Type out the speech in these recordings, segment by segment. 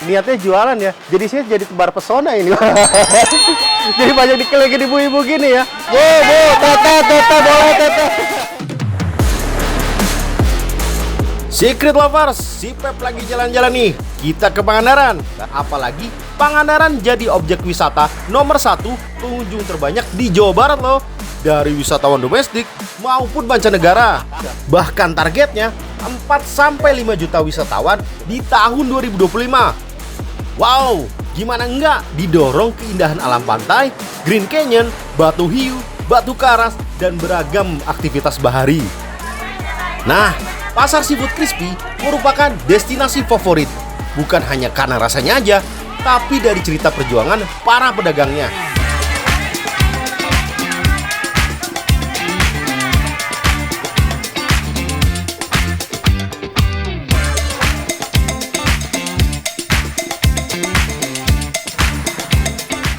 niatnya jualan ya. Jadi saya jadi tebar pesona ini. Jadi banyak dikelilingi ibu-ibu gini ya. Bu, tete, boleh tete. Secret lovers, si Pep lagi jalan-jalan nih. Kita ke Pangandaran. Dan apalagi Pangandaran jadi objek wisata nomor 1 pengunjung terbanyak di Jawa Barat loh. Dari wisatawan domestik maupun mancanegara. Bahkan targetnya 4-5 juta wisatawan di tahun 2025. Wow, gimana enggak didorong keindahan alam pantai, Green Canyon, Batu Hiu, Batu Karas, dan beragam aktivitas bahari. Nah, Pasar Seafood Crispy merupakan destinasi favorit. Bukan hanya karena rasanya aja, tapi dari cerita perjuangan para pedagangnya.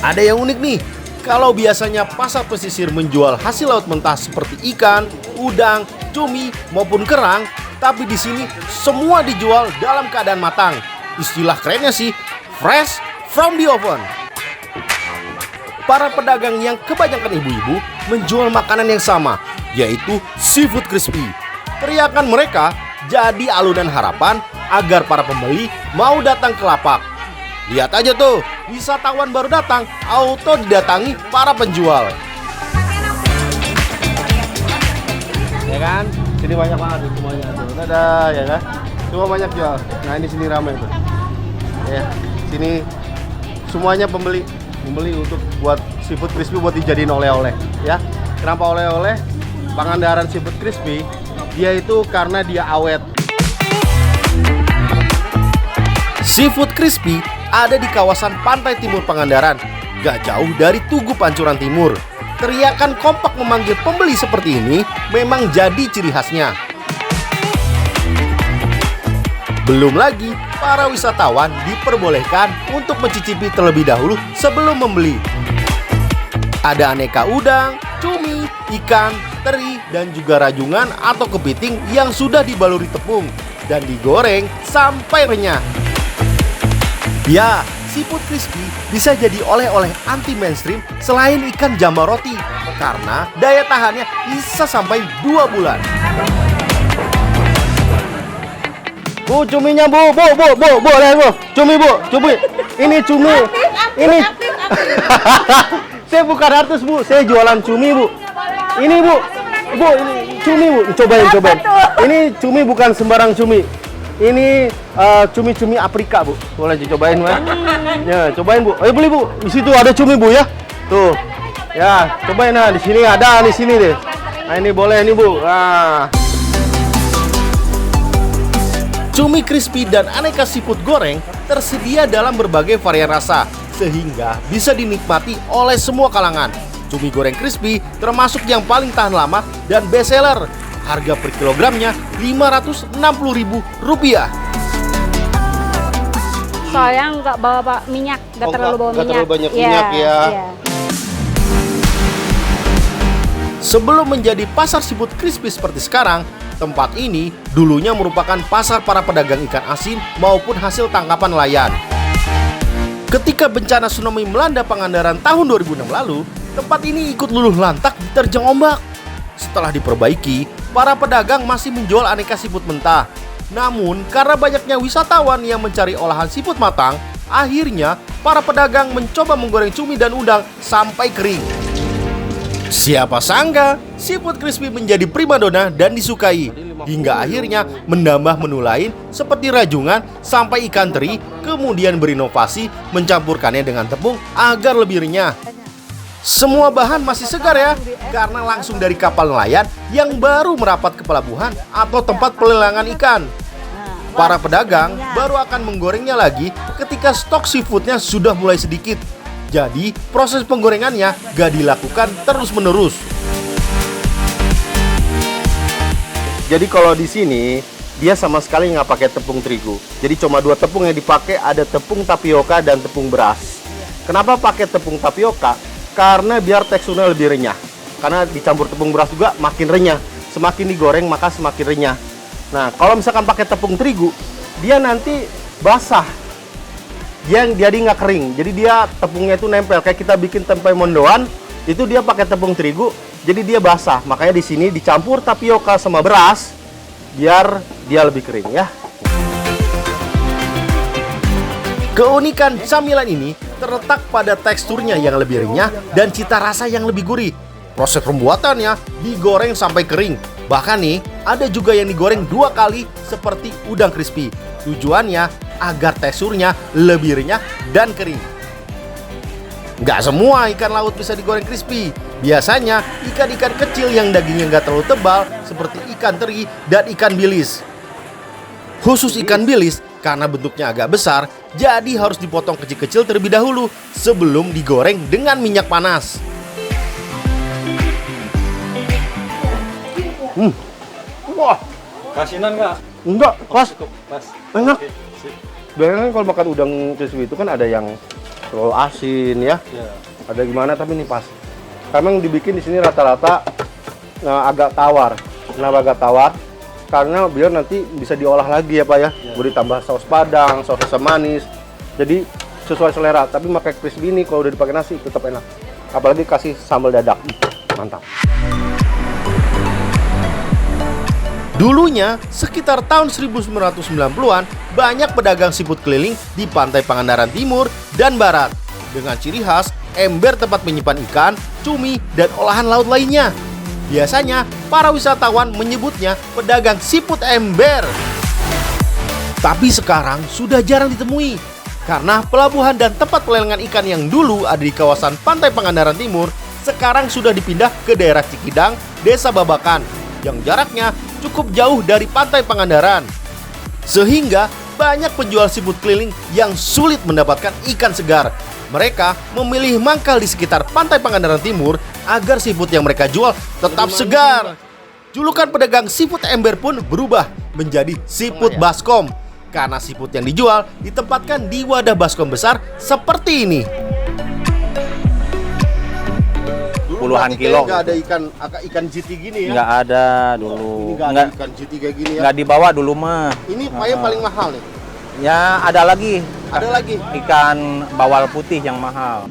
Ada yang unik nih, kalau biasanya pasar pesisir menjual hasil laut mentah seperti ikan, udang, cumi, maupun kerang, tapi di sini semua dijual dalam keadaan matang. Istilah kerennya sih, fresh from the oven. Para pedagang yang kebanyakan ibu-ibu menjual makanan yang sama, yaitu seafood crispy. Teriakan mereka jadi alunan harapan agar para pembeli mau datang ke lapak. Lihat aja tuh, wisatawan baru datang, auto didatangi para penjual. Ya kan? Sini banyak banget tuh semuanya tuh. Dadah, ya kan? Semua banyak jual. Nah, ini sini ramai tuh. Ya, sini semuanya pembeli untuk buat seafood crispy buat dijadiin oleh-oleh, ya. Kenapa oleh-oleh? Pangandaran seafood crispy, dia itu karena dia awet. Seafood crispy ada di kawasan pantai timur Pangandaran, gak jauh dari Tugu Pancuran Timur. Teriakan kompak memanggil pembeli seperti ini memang jadi ciri khasnya. Belum lagi, para wisatawan diperbolehkan untuk mencicipi terlebih dahulu sebelum membeli. Ada aneka udang, cumi, ikan, teri, dan juga rajungan atau kepiting yang sudah dibaluri tepung dan digoreng sampai renyah. Ya, seafood crispy bisa jadi oleh-oleh anti mainstream selain ikan jambal roti karena daya tahannya bisa sampai 2 bulan. Bu, cuminya bu, lihat bu, cumi bu, ini cumi, ini. Saya bukan artis bu, saya jualan cumi bu. Ini bu, ini cumi bu, cobain. Ini cumi bukan sembarang cumi. Ini cumi-cumi Afrika bu, boleh dicobain bu. Ya, cobain bu. Ayo beli bu. Di situ ada cumi bu ya. Tuh, ya cobain. Nah di sini ada, di sini deh. Nah ini boleh nih bu. Nah. Cumi crispy dan aneka seafood goreng tersedia dalam berbagai varian rasa sehingga bisa dinikmati oleh semua kalangan. Cumi goreng crispy termasuk yang paling tahan lama dan best seller. Harga per kilogramnya Rp560.000. Soalnya nggak bawa minyak, nggak terlalu bawa minyak. Terlalu banyak minyak ya. Sebelum menjadi pasar seafood crispy seperti sekarang, tempat ini dulunya merupakan pasar para pedagang ikan asin maupun hasil tangkapan nelayan. Ketika bencana tsunami melanda Pangandaran tahun 2006 lalu, tempat ini ikut luluh lantak diterjang ombak. Setelah diperbaiki, para pedagang masih menjual aneka seafood mentah. Namun, karena banyaknya wisatawan yang mencari olahan seafood matang, akhirnya para pedagang mencoba menggoreng cumi dan udang sampai kering. Siapa sangka, seafood crispy menjadi primadona dan disukai. Hingga akhirnya menambah menu lain seperti rajungan sampai ikan teri, kemudian berinovasi mencampurkannya dengan tepung agar lebih renyah. Semua bahan masih segar ya, karena langsung dari kapal nelayan yang baru merapat ke pelabuhan atau tempat pelelangan ikan. Para pedagang baru akan menggorengnya lagi ketika stok seafoodnya sudah mulai sedikit. Jadi proses penggorengannya gak dilakukan terus-menerus. Jadi kalau di sini dia sama sekali nggak pakai tepung terigu. Jadi cuma 2 tepung yang dipakai, ada tepung tapioka dan tepung beras. Kenapa pakai tepung tapioka? Karena biar teksturnya lebih renyah. Karena dicampur tepung beras juga makin renyah. Semakin digoreng maka semakin renyah. Nah, kalau misalkan pakai tepung terigu, dia nanti basah. dia jadi nggak kering. Jadi dia tepungnya itu nempel. Kayak kita bikin tempe mendoan, itu dia pakai tepung terigu, jadi dia basah. Makanya di sini dicampur tapioka sama beras biar dia lebih kering ya. Keunikan camilan ini terletak pada teksturnya yang lebih renyah dan cita rasa yang lebih gurih. Proses pembuatannya digoreng sampai kering. Bahkan nih, ada juga yang digoreng 2 kali seperti udang crispy. Tujuannya agar teksturnya lebih renyah dan kering. Nggak semua ikan laut bisa digoreng crispy. Biasanya ikan-ikan kecil yang dagingnya nggak terlalu tebal seperti ikan teri dan ikan bilis. Khusus ikan bilis karena bentuknya agak besar, jadi harus dipotong kecil-kecil terlebih dahulu sebelum digoreng dengan minyak panas. Wah, Kasinan nggak? enggak, pas, Pas. enak. Oke, sip. Biasanya kan kalau makan udang crispy itu kan ada yang terlalu asin ya, Ya. ada gimana, tapi ini pas. Memang dibikin di sini rata-rata agak tawar. Kenapa agak tawar? Karena biar nanti bisa diolah lagi ya Pak ya. Boleh ditambah saus padang, saus asam manis. Jadi sesuai selera. Tapi pakai crispy ini kalau udah dipakai nasi tetap enak. Apalagi kasih sambal dadak. Mantap. Dulunya, sekitar tahun 1990-an, banyak pedagang seafood keliling di pantai Pangandaran Timur dan Barat. Dengan ciri khas, ember tempat menyimpan ikan, cumi, dan olahan laut lainnya. Biasanya, para wisatawan menyebutnya pedagang seafood ember. Tapi sekarang sudah jarang ditemui. Karena pelabuhan dan tempat pelelangan ikan yang dulu ada di kawasan pantai Pangandaran Timur, sekarang sudah dipindah ke daerah Cikidang, Desa Babakan, yang jaraknya cukup jauh dari pantai Pangandaran. Sehingga banyak penjual seafood keliling yang sulit mendapatkan ikan segar. Mereka memilih mangkal di sekitar pantai Pangandaran Timur agar seafood yang mereka jual tetap segar. Julukan pedagang seafood ember pun berubah menjadi seafood baskom. Karena seafood yang dijual ditempatkan di wadah baskom besar seperti ini. Puluhan kilo. Nggak ada ikan jiti gini ya? Nggak ada Ini dulu. nggak ada ikan jiti kayak gini ya? Nggak dibawa dulu mah. Ini yang paling mahal nih. Ya ada lagi. Ada lagi. Ikan bawal putih yang mahal.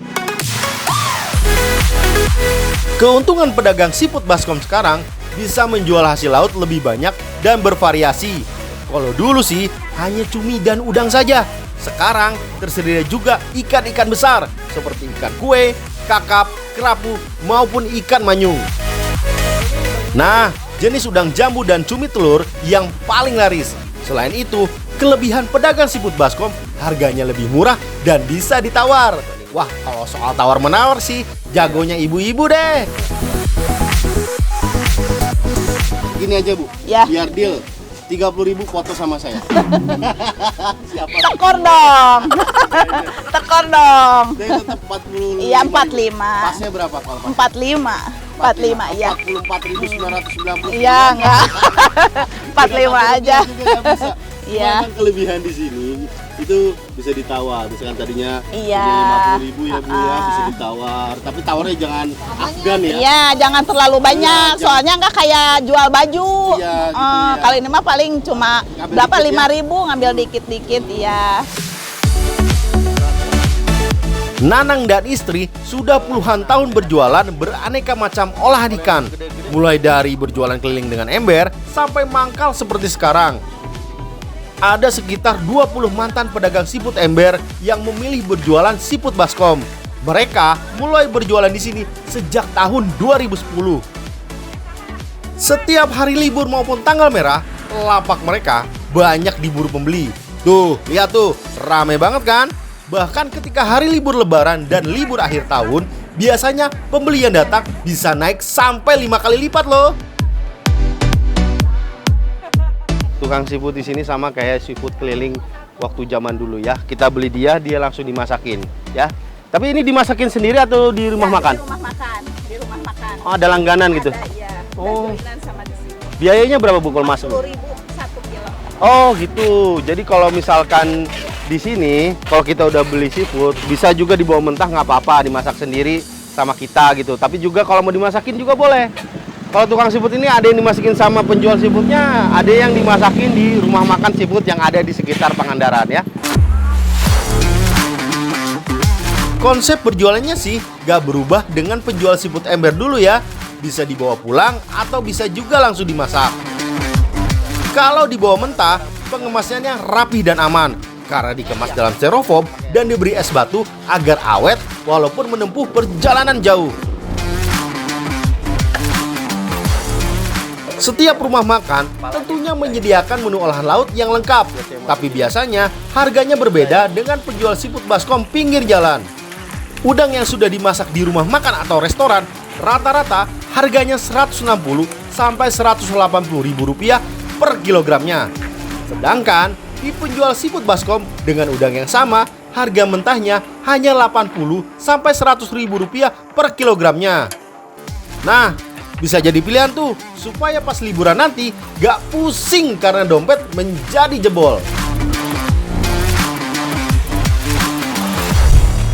Keuntungan pedagang seafood baskom sekarang bisa menjual hasil laut lebih banyak dan bervariasi. Kalau dulu sih hanya cumi dan udang saja. Sekarang tersedia juga ikan-ikan besar seperti ikan kue, kakap, kerapu, maupun ikan manyung. Nah, jenis udang jambu dan cumi telur yang paling laris. Selain itu, kelebihan pedagang seafood baskom harganya lebih murah dan bisa ditawar. Wah, kalau soal tawar-menawar sih jagonya ibu-ibu deh. Gini aja Bu, Ya. biar deal 30.000 foto sama saya. Siapa? Tekor dong. Tekor dong. Saya tetap 40. Iya, 45. Pasnya berapa kalau pas? 45. 45 iya. 44.990. Iya, enggak. 45 aja. Iya. Iya. Kelebihan di sini itu bisa ditawar. Misalkan tadinya Iya. 50.000 ya Bu ya, bisa ditawar. Tapi tawarnya jangan Afgan ya. Iya, jangan terlalu banyak. Iya, Soalnya enggak kayak jual baju. Iya, gitu ya. Kalau ini mah paling cuma Ngambil berapa, dikit ya? 5.000 ngambil dikit-dikit ya. Nanang dan istri sudah puluhan tahun berjualan beraneka macam olahan ikan. Mulai dari berjualan keliling dengan ember sampai mangkal seperti sekarang. Ada sekitar 20 mantan pedagang seafood ember yang memilih berjualan seafood baskom. Mereka mulai berjualan di sini sejak tahun 2010. Setiap hari libur maupun tanggal merah, lapak mereka banyak diburu pembeli. Tuh, lihat tuh, rame banget kan? Bahkan ketika hari libur lebaran dan libur akhir tahun, biasanya pembeli yang datang bisa naik sampai 5 kali lipat loh. Tukang seafood di sini sama kayak seafood keliling waktu zaman dulu ya. Kita beli dia langsung dimasakin ya. Tapi ini dimasakin sendiri atau di rumah makan? Di rumah makan, di rumah makan. Oh, ada langganan gitu. Ada, iya. Oh. Ada sama di sini. Biayanya berapa Bu kalau masuk? 10.000 1 kilo. Oh gitu. Jadi kalau misalkan di sini, kalau kita udah beli seafood, bisa juga dibawa mentah nggak apa-apa, dimasak sendiri sama kita gitu. Tapi juga kalau mau dimasakin juga boleh. Kalau tukang seafood ini ada yang dimasakin sama penjual seafoodnya, ada yang dimasakin di rumah makan seafood yang ada di sekitar Pangandaran ya. Konsep berjualannya sih gak berubah dengan penjual siput ember dulu ya. Bisa dibawa pulang atau bisa juga langsung dimasak. Kalau dibawa mentah, pengemasannya rapih dan aman karena dikemas dalam styrofoam dan diberi es batu agar awet walaupun menempuh perjalanan jauh. Setiap rumah makan tentunya menyediakan menu olahan laut yang lengkap, tapi biasanya harganya berbeda dengan penjual siput baskom pinggir jalan. Udang yang sudah dimasak di rumah makan atau restoran rata-rata harganya Rp160 sampai Rp180.000 per kilogramnya. Sedangkan di penjual siput baskom dengan udang yang sama, harga mentahnya hanya Rp80 sampai Rp100.000 per kilogramnya. Nah, bisa jadi pilihan tuh supaya pas liburan nanti gak pusing karena dompet menjadi jebol.